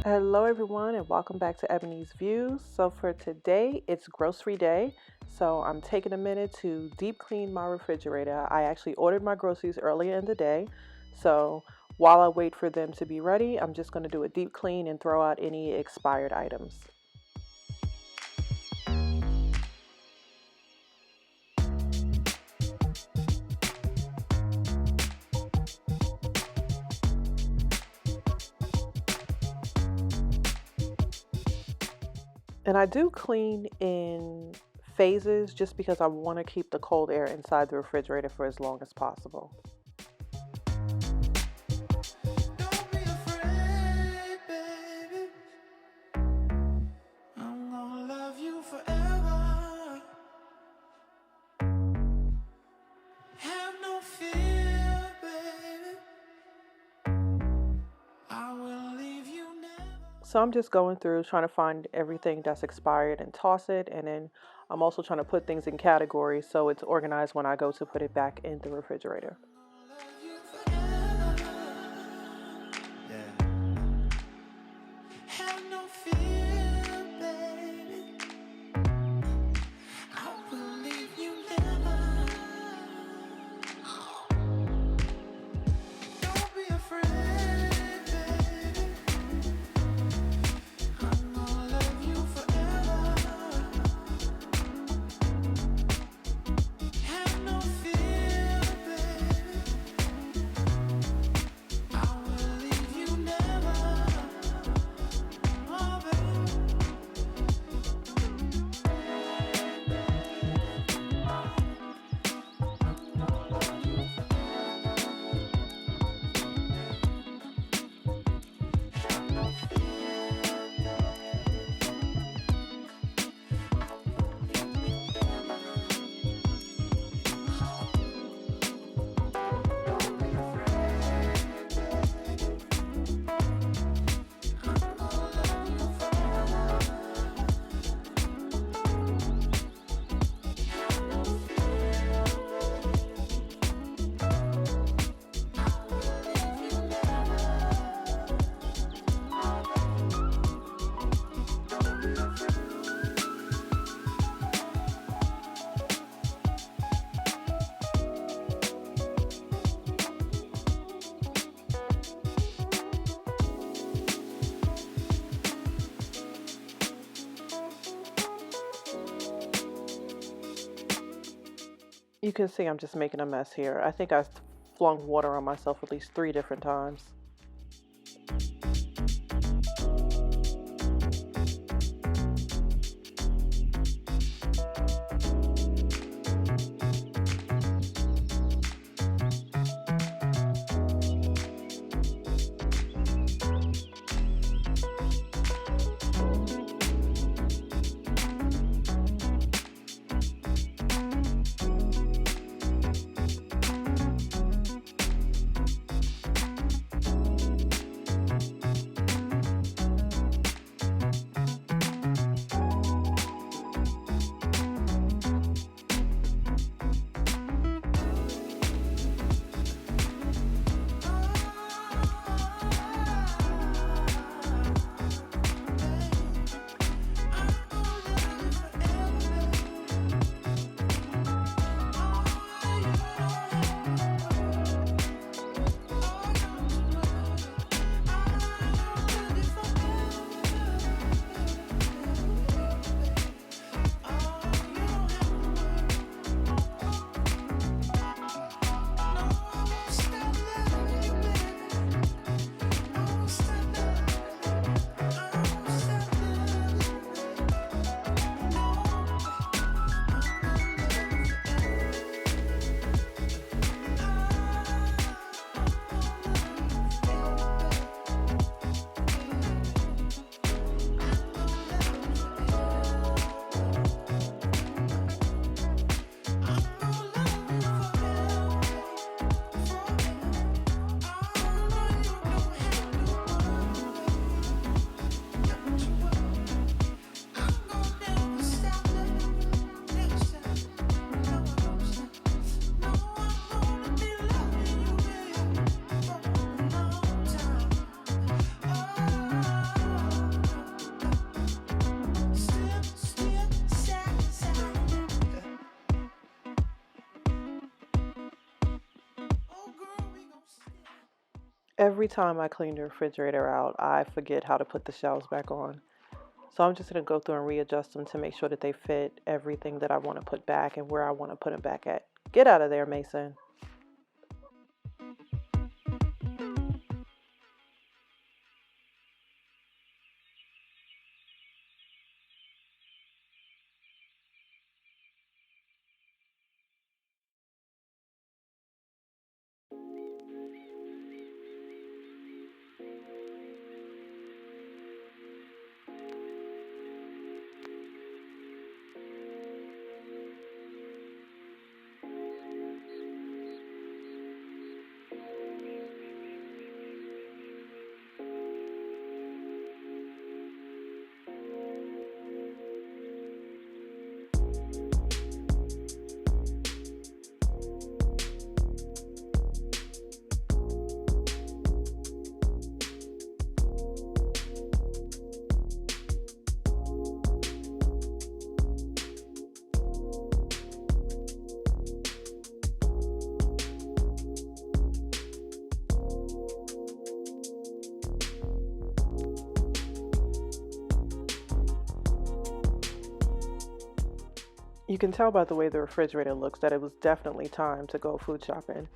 Hello, everyone, and welcome back to Ebony's Views. So, for today, it's grocery day. So, I'm taking a minute to deep clean my refrigerator. I actually ordered my groceries earlier in the day. So, while I wait for them to be ready, I'm just going to do a deep clean and throw out any expired items. And I do clean in phases just because I want to keep the cold air inside the refrigerator for as long as possible. Don't be afraid, baby. I'm gonna love you forever. Have no fear, baby. I will leave you never. So I'm just going through trying to find everything that's expired and toss it. And then I'm also trying to put things in categories so it's organized when I go to put it back in the refrigerator. Love you forever. Yeah. Have no fear, baby. I will leave you never. Don't be afraid, baby. I'm gonna love you forever. Have no fear, baby. I will leave you never. Oh, baby. You can see I'm just making a mess here. I think I flung water on myself at least 3 different times. Every time I clean the refrigerator out, I forget how to put the shelves back on. So I'm just going to go through and readjust them to make sure that they fit everything that I want to put back and where I want to put them back at. Get out of there, Mason. You can tell by the way the refrigerator looks that it was definitely time to go food shopping.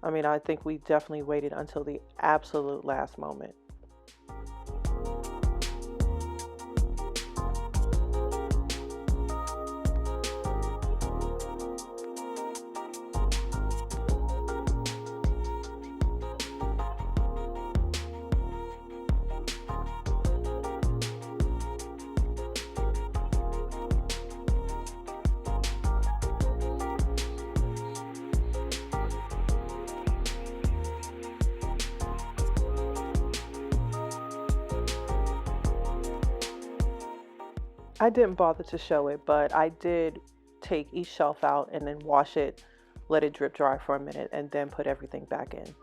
I mean, I think we definitely waited until the absolute last moment. I didn't bother to show it, but I did take each shelf out and then wash it, let it drip dry for a minute, and then put everything back in.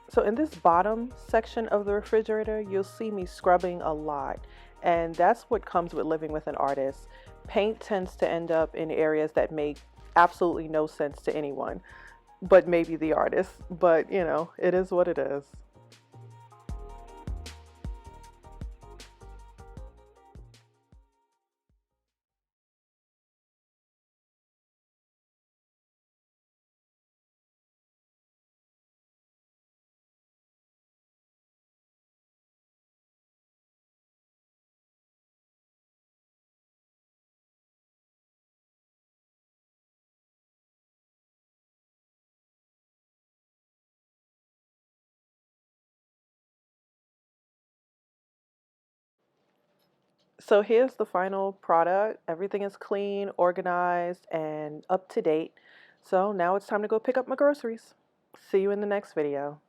So in this bottom section of the refrigerator, you'll see me scrubbing a lot. And that's what comes with living with an artist. Paint tends to end up in areas that make absolutely no sense to anyone, but maybe the artist. But, it is what it is. So here's the final product. Everything is clean, organized, and up to date. So now it's time to go pick up my groceries. See you in the next video.